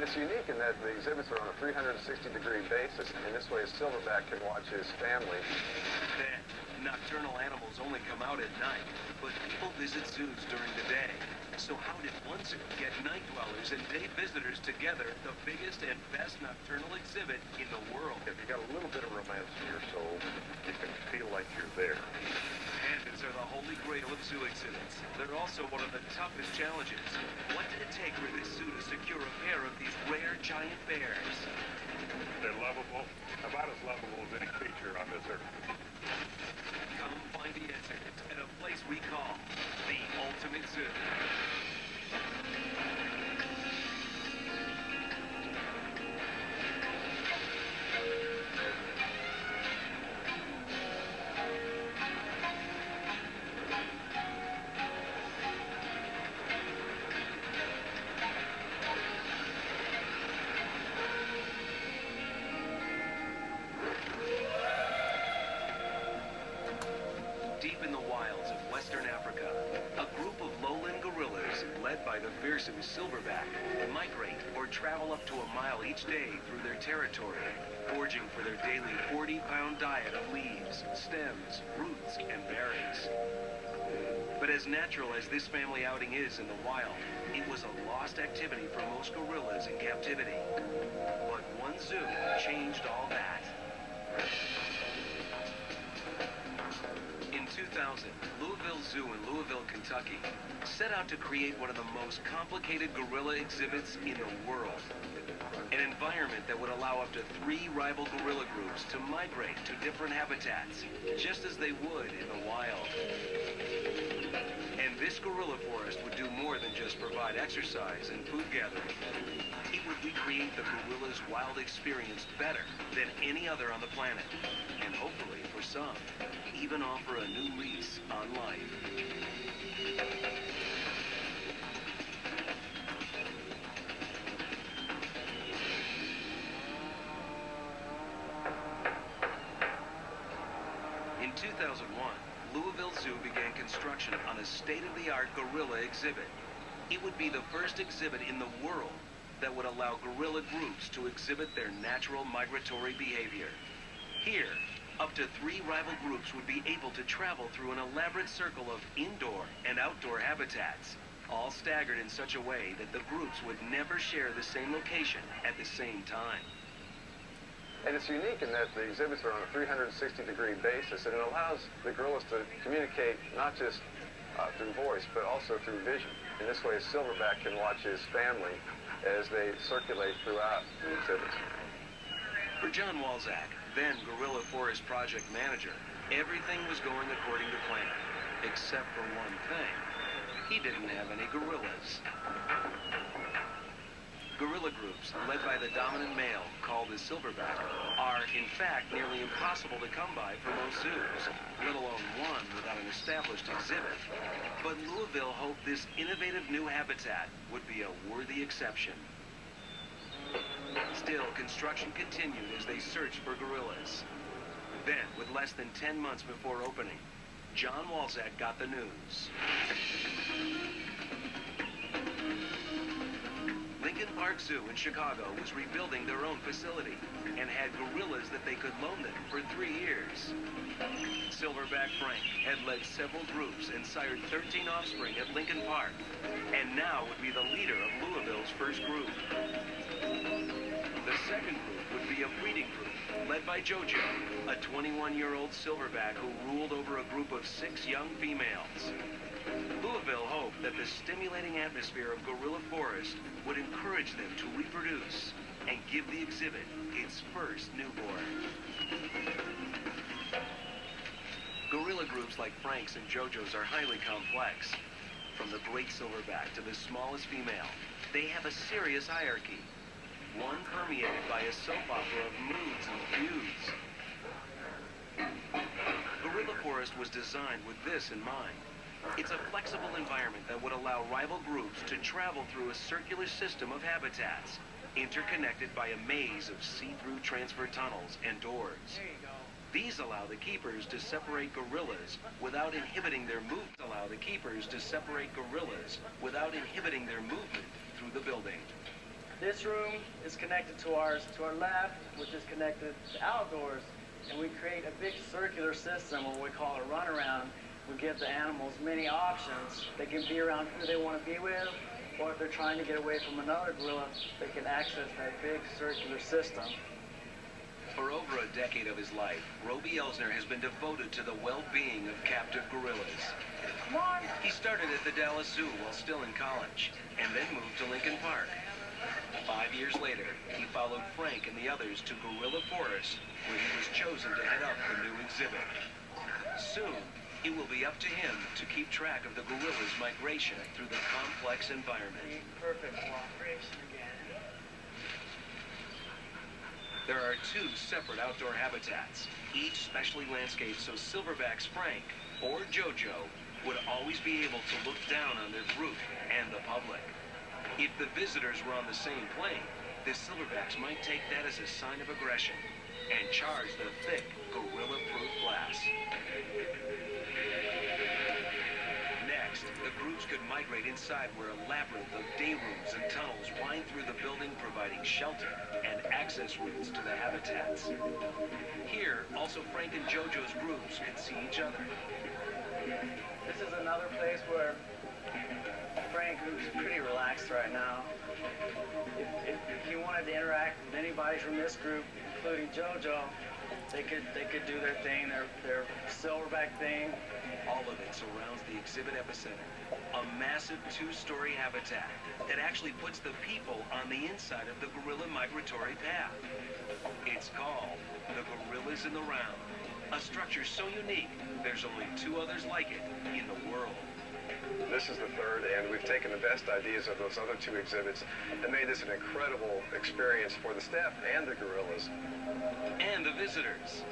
It's unique in that the exhibits are on a 360-degree basis, and this way a silverback can watch his family. Then, nocturnal animals only come out at night, but people visit zoos during the day. So how did one zoo get night dwellers and day visitors together, the biggest and best nocturnal exhibit in the world? If you got a little bit of romance in your soul, you can feel like you're there. Pandas are the holy grail of zoo exhibits. They're also one of the toughest challenges. What did it take for this zoo to secure a pair of these rare giant bears? They're lovable, about as lovable as any creature on this earth. Come find the answers at a place we call the Ultimate Zoo. Deep in the wilds of Western Africa, a group of lowland gorillas, led by the fearsome silverback, migrate or travel up to a mile each day through their territory, foraging for their daily 40-pound diet of leaves, stems, roots, and berries. But as natural as this family outing is in the wild, it was a lost activity for most gorillas in captivity. But one zoo changed all that. In 2000, Louisville Zoo in Louisville, Kentucky, set out to create one of the most complicated gorilla exhibits in the world. An environment that would allow up to 3 rival gorilla groups to migrate to different habitats, just as they would in the wild. And this gorilla forest would do more than just provide exercise and food gathering. It would recreate the gorilla's wild experience better than any other on the planet. And hopefully, for some, even offer a new lease on life. In 2001, Louisville Zoo began construction on a state-of-the-art gorilla exhibit. It would be the first exhibit in the world that would allow gorilla groups to exhibit their natural migratory behavior. Here, up to 3 rival groups would be able to travel through an elaborate circle of indoor and outdoor habitats, all staggered in such a way that the groups would never share the same location at the same time. And it's unique in that the exhibits are on a 360-degree basis, and it allows the gorillas to communicate not just through voice, but also through vision. In this way, a silverback can watch his family as they circulate throughout the exhibits. For John Walczak, then Gorilla Forest Project Manager, everything was going according to plan, except for one thing. He didn't have any gorillas. Gorilla groups, led by the dominant male, called the silverback, are, in fact, nearly impossible to come by for most zoos, let alone one without an established exhibit. But Louisville hoped this innovative new habitat would be a worthy exception. Still, construction continued as they searched for gorillas. Then, with less than 10 months before opening, John Walczak got the news. Lincoln Park Zoo in Chicago was rebuilding their own facility and had gorillas that they could loan them for 3 years. Silverback Frank had led several groups and sired 13 offspring at Lincoln Park, and now would be the leader of Louisville's first group. The second group would be a breeding group led by Jojo, a 21-year-old silverback who ruled over a group of 6 young females. Louisville hoped that the stimulating atmosphere of Gorilla Forest would encourage them to reproduce and give the exhibit its first newborn. Gorilla groups like Frank's and Jojo's are highly complex. From the great silverback to the smallest female, they have a serious hierarchy, one permeated by a soap opera of moods and feuds. Gorilla Forest was designed with this in mind. It's a flexible environment that would allow rival groups to travel through a circular system of habitats, interconnected by a maze of see-through transfer tunnels and doors. There you go. These allow the keepers to separate gorillas without inhibiting their movement. Through the building. This room is connected to ours to our left, which is connected to outdoors, and we create a big circular system, what we call a runaround. We give the animals many options. They can be around who they want to be with, or if they're trying to get away from another gorilla, they can access that big circular system. For over a decade of his life, Roby Elsner has been devoted to the well-being of captive gorillas. Come on! He started at the Dallas Zoo while still in college, and then moved to Lincoln Park. 5 years later, he followed Frank and the others to Gorilla Forest, where he was chosen to head up the new exhibit. Soon, it will be up to him to keep track of the gorillas' migration through the complex environment. Perfect cooperation again. There are 2 separate outdoor habitats, each specially landscaped so silverbacks Frank or Jojo would always be able to look down on their group and the public. If the visitors were on the same plane, the silverbacks might take that as a sign of aggression and charge the thick, gorilla-proof glass. Next, the groups could migrate inside where a labyrinth of day rooms and tunnels wind through the building, providing shelter and access routes to the habitats. Here, also Frank and Jojo's groups could see each other. This is another place where Frank, who's pretty relaxed right now, if he wanted to interact with anybody from this group, including Jojo, they could do their thing, their silverback thing. All of it surrounds the exhibit epicenter, a massive 2-story habitat that actually puts the people on the inside of the gorilla migratory path. It's called the Gorillas in the Round, a structure so unique, there's only 2 others like it in the world. This is the 3rd, and we've taken the best ideas of those other 2 exhibits and made this an incredible experience for the staff and the gorillas. And the visitors.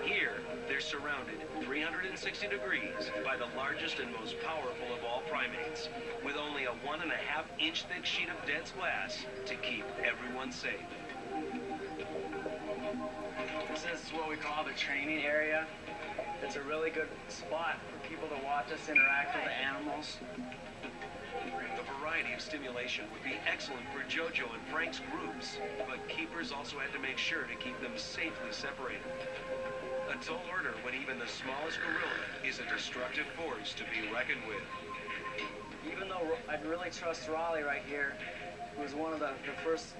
Here, they're surrounded 360 degrees by the largest and most powerful of all primates, with only a 1.5-inch thick sheet of dense glass to keep everyone safe. This is what we call the training area. It's a really good spot for people to watch us interact with the animals. The variety of stimulation would be excellent for Jojo and Frank's groups, but keepers also had to make sure to keep them safely separated. A tall order when even the smallest gorilla is a destructive force to be reckoned with. Even though I'd really trust Raleigh right here, who was one of the first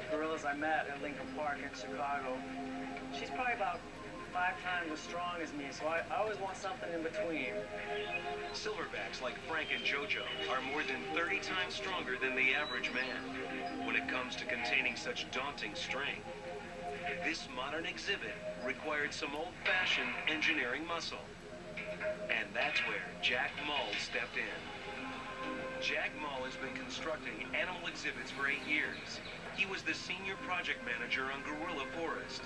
gorillas I met at Lincoln Park in Chicago, she's probably about 5 times as strong as me, so I always want something in between. Silverbacks like Frank and Jojo are more than 30 times stronger than the average man when it comes to containing such daunting strength. This modern exhibit required some old-fashioned engineering muscle. And that's where Jack Mull stepped in. Jack Mull has been constructing animal exhibits for 8 years. He was the senior project manager on Gorilla Forest.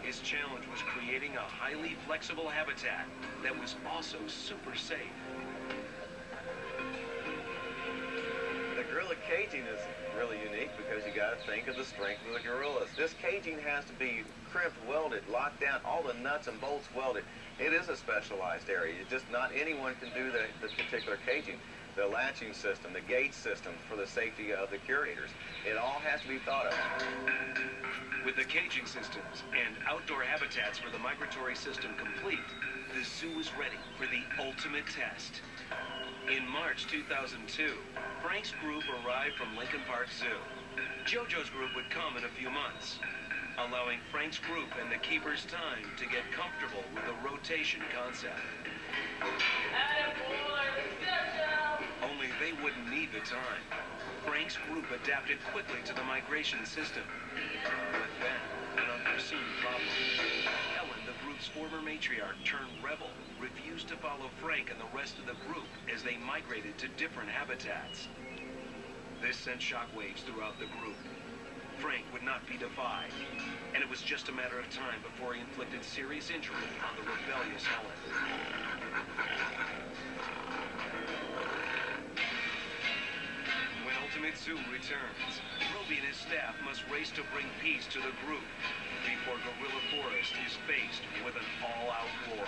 His challenge was creating a highly flexible habitat that was also super safe. The gorilla caging is really unique because you got to think of the strength of the gorillas. This caging has to be crimped, welded, locked down, all the nuts and bolts welded. It is a specialized area. It's just not anyone can do the particular caging. The latching system, the gate system for the safety of the curators. It all has to be thought of. With the caging systems and outdoor habitats for the migratory system complete, the zoo was ready for the ultimate test. In March 2002, Frank's group arrived from Lincoln Park Zoo. Jojo's group would come in a few months, allowing Frank's group and the keepers time to get comfortable with the rotation concept. Only they wouldn't need the time. Frank's group adapted quickly to the migration system. But then, an unforeseen problem. Helen, the group's former matriarch turned rebel, refused to follow Frank and the rest of the group as they migrated to different habitats. This sent shockwaves throughout the group. Frank would not be defied, and it was just a matter of time before he inflicted serious injury on the rebellious Helen. When Ultimate Zoo returns, Roby and his staff must race to bring peace to the group before Gorilla Forest is faced with an all-out war.